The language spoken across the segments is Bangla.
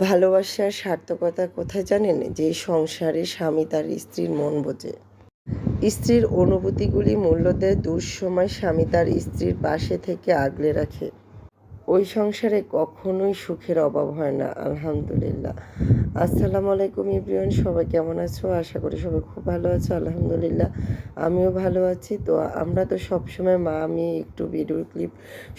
ভালোবাসার সার্থকতা কোথায় জানেন? যে সংসারে স্বামী তার স্ত্রীর মন বোঝে, স্ত্রীর অনুভূতিগুলি মূল্য দেয়, দুঃসময় স্বামী তার স্ত্রীর পাশে থেকে আগলে রাখে, ওই সংসারে কখনোই সুখের অভাব হয় না। আলহামদুলিল্লাহ। আসসালামু আলাইকুম এভরিওয়ান, সবাই কেমন আছো? আশা করি সবাই খুব ভালো আছো। আলহামদুলিল্লাহ আমিও ভালো আছি। তো আমরা তো সবসময় আমি একটু ভিডিও ক্লিপ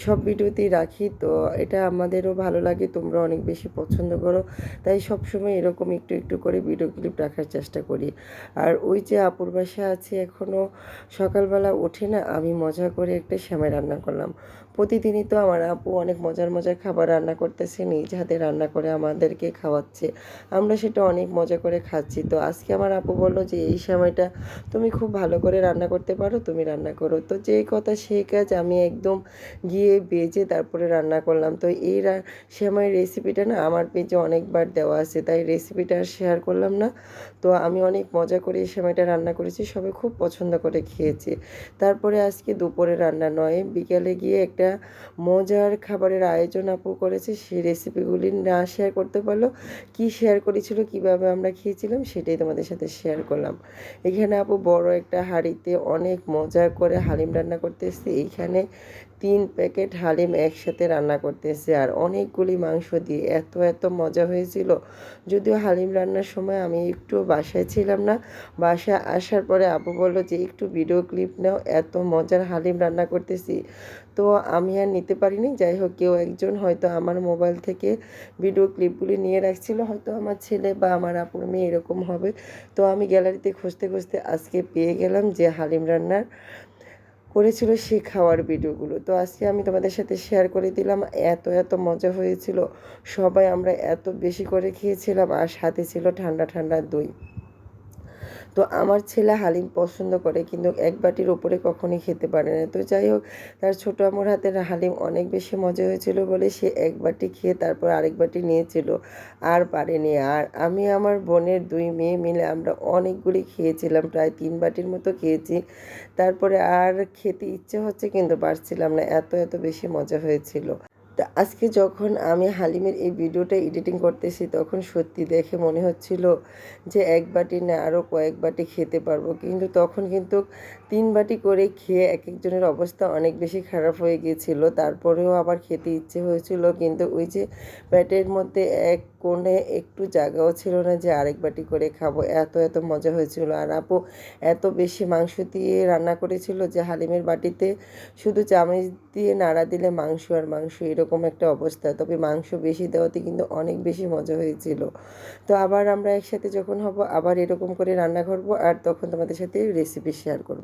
সব ভিডিওতেই রাখি, তো এটা আমাদেরও ভালো লাগে, তোমরা অনেক বেশি পছন্দ করো, তাই সবসময় এরকম একটু একটু করে ভিডিও ক্লিপ রাখার চেষ্টা করি। আর ওই যে আপুর বাসা আছে, এখনও সকালবেলা উঠে না আমি মজা করে একটা সেমাই রান্না করলাম। প্রতিদিনই তো আমার আপু অনেক মজার মজার খাবার রান্না করতেছে, নিজ হাতে রান্না করে আমাদেরকে খাওয়াচ্ছে, আমরা সেটা অনেক মজা করে খাচ্ছি। তো আজকে আমার আপু বললো যে এই সময়টা তুমি খুব ভালো করে রান্না করতে পারো, তুমি রান্না করো। তো যেই কথা সেই কাজ, আমি একদম গিয়ে বেজে তারপরে রান্না করলাম। তো এই সেমাইয়ের রেসিপিটা না আমার পেজে অনেকবার দেওয়া আছে, তাই রেসিপিটা আর শেয়ার করলাম না। তো আমি অনেক মজা করে এই সেমাইটা রান্না করেছি, সবাই খুব পছন্দ করে খেয়েছে। তারপরে আজকে দুপুরে রান্না নয়, বিকালে গিয়ে একটা মজার খাবারের আয়োজন আপু করেছে, সেই রেসিপিগুলি না শেয়ার করতে পারলো, কি শেয়ার করেছিল, কিভাবে আমরা খেয়েছিলাম সেটাই তোমাদের সাথে শেয়ার করলাম। এখানে আপু বড় একটা হাঁড়িতে অনেক মজা করে হালিম রান্না করতেছে। এইখানে 3 প্যাকেট হালিম একসাথে রান্না করতেছে, আর অনেকগুলি মাংস দিয়ে এত এত মজা হয়েছিল। যদিও হালিম রান্নার সময় আমি একটু বাসায় ছিলাম না, বাসায় আসার পরে আপু বললো যে একটু ভিডিও ক্লিপ নাও, এত মজার হালিম রান্না করতেছি। তো আমি আর নিতে পারিনি। যাই হোক, কেউ একজন হয়তো আমার মোবাইল থেকে ভিডিও ক্লিপগুলি নিয়ে রাখছিল, হয়তো আমার ছেলে বা আমার আপুর মেয়ে এরকম হবে। তো আমি গ্যালারিতে খুঁজতে খুঁজতে আজকে পেয়ে গেলাম যে হালিম রান্নার করেছিল সে খাওয়ার ভিডিওগুলো। তো আজকে আমি তোমাদের সাথে শেয়ার করে দিলাম, এত এত মজা হয়েছিল, সবাই আমরা এত বেশি করে খেয়েছিলাম, আর সাথে ছিল ঠান্ডা ঠান্ডা দই। তো আমার ছেলে হালিম পছন্দ করে, কিন্তু এক বাটির ওপরে কখনই খেতে পারে না। তো যাই হোক, তার ছোটো আম্মুর হাতের হালিম অনেক বেশি মজা হয়েছিল বলে সে এক বাটি খেয়ে তারপর আরেক বাটি নিয়েছিল, আর পারেনি। আর আমি আমার বোনের 2 মেয়ে মিলে আমরা অনেকগুলি খেয়েছিলাম, প্রায় 3 বাটির মতো খেয়েছি। তারপরে আর খেতে ইচ্ছে হচ্ছে কিন্তু পারছিলাম না, এত এত বেশি মজা হয়েছিল। তা আজকে যখন আমি হালিমের এই ভিডিওটা এডিটিং করতেছি, তখন সত্যি দেখে মনে হচ্ছিল যে এক বাটি না আরও কয়েক বাটি খেতে পারবো, কিন্তু তখন কিন্তু 3 বাটি করে খেয়ে এক একজনের অবস্থা অনেক বেশি খারাপ হয়ে গিয়েছিল। তারপরেও আবার খেতে ইচ্ছে হয়েছিল, কিন্তু ওই যে পেটের মধ্যে এক কোণে একটু জায়গাও ছিল না যে আরেক বাটি করে খাবো, এত এত মজা হয়েছিল। আর আপু এত বেশি মাংস দিয়ে রান্না করেছিল যে হালিমের বাটিতে শুধু চামচ দিয়ে নাড়া দিলে মাংস আর মাংস, এরকম একটা অবস্থা। তবে মাংস বেশি দেওয়াতে কিন্তু অনেক বেশি মজা হয়েছিল। তো আবার আমরা একসাথে যখন হব, আবার এরকম করে রান্না করব, আর তখন তোমাদের সাথে রেসিপি শেয়ার করব।